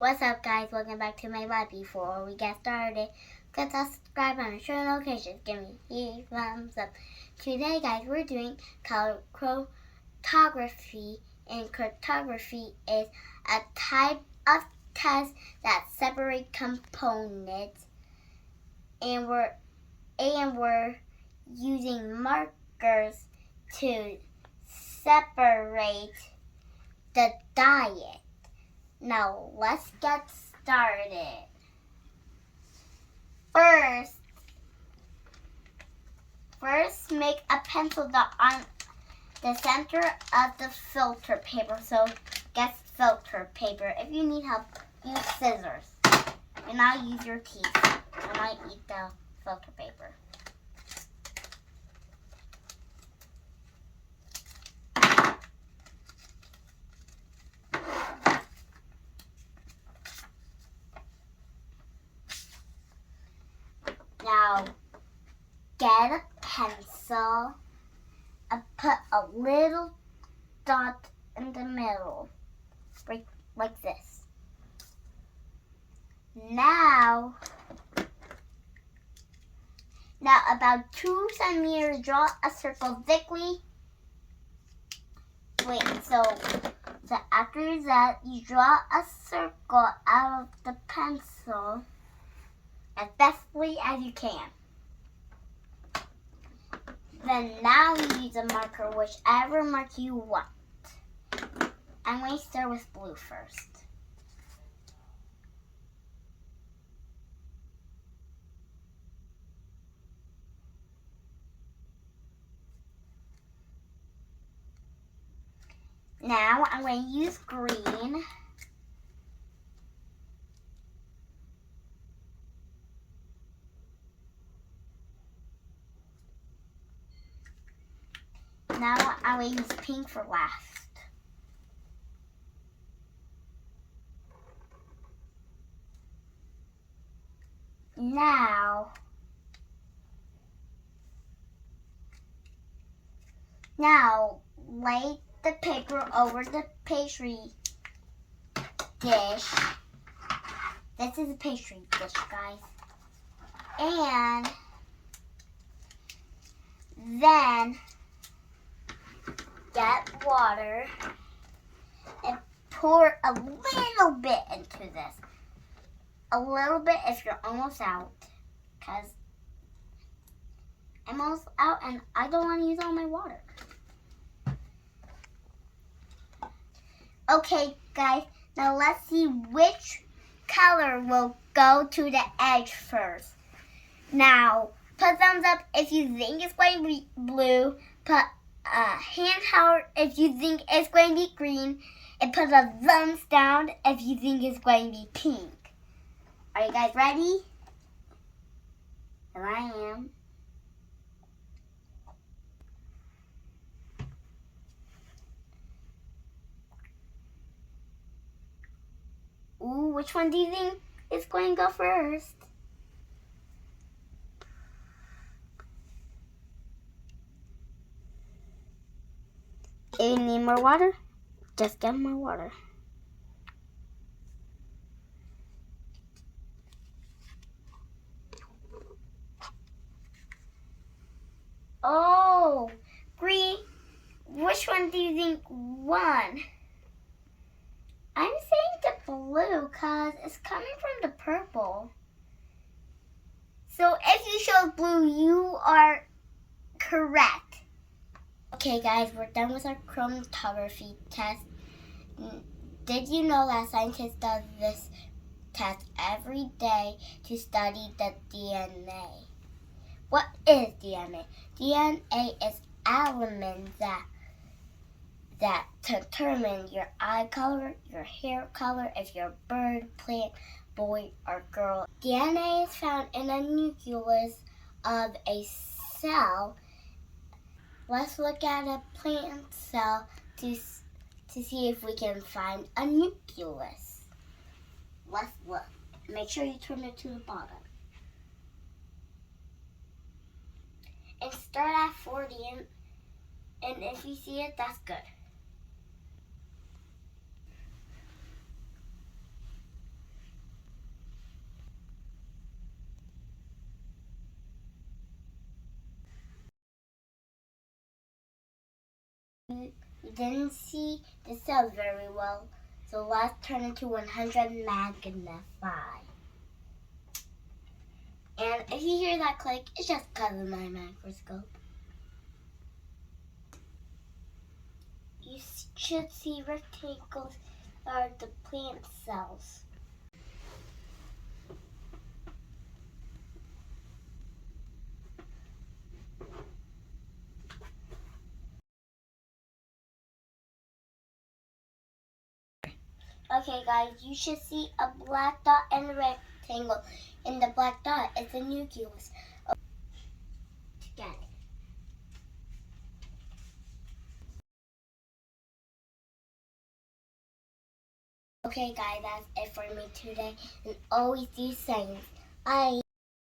What's up, guys? Welcome back to my live. Before we get started, click that subscribe and share notifications. Give me a thumbs up. Today, guys, we're doing chromatography, and chromatography is a type of test that separates components, and we're using markers to separate the diet. Now, let's get started. First, make a pencil dot on the center of the filter paper. So, get filter paper. If you need help, use scissors. And I'll use your teeth when I eat the filter paper. Now, get a pencil and put a little dot in the middle, like this. Now about 2 centimeters, draw a circle thickly. So after that, you draw a circle out of the pencil as bestly as you can. Then now you use a marker, whichever mark you want. I'm going to start with blue first. Now I'm going to use green. Now I'm going to use pink for last. Now lay the paper over the pastry dish. This is a pastry dish, guys. And then get water and pour a little bit into this. A little bit if you're almost out, because I'm almost out and I don't want to use all my water. Okay, guys, now let's see which color will go to the edge first. Now, put thumbs up if you think it's going to be blue. Put a hand heart if you think it's going to be green. And put a thumbs down if you think it's going to be pink. Are you guys ready? Here I am. Ooh, which one do you think is going to go first? If you need more water, just get more water. Oh, green. Which one do you think won? I'm saying the blue because it's coming from the purple. So if you chose blue, you are correct. Okay, guys, we're done with our chromatography test. Did you know that scientists do this test every day to study the DNA? What is DNA? DNA is elements that determine your eye color, your hair color, if you're a bird, plant, boy, or girl. DNA is found in the nucleus of a cell. Let's look at a plant cell to see if we can find a nucleus. Let's look. Make sure you turn it to the bottom. And start at 40, and if you see it, that's good. You didn't see the cells very well, so let's turn it to 100 magnify. And if you hear that click, it's just because of my microscope. You should see rectangles are the plant cells. Okay guys, you should see a black dot and a rectangle. And the black dot is the nucleus. Together. Okay guys, that's it for me today. And always do science. Bye.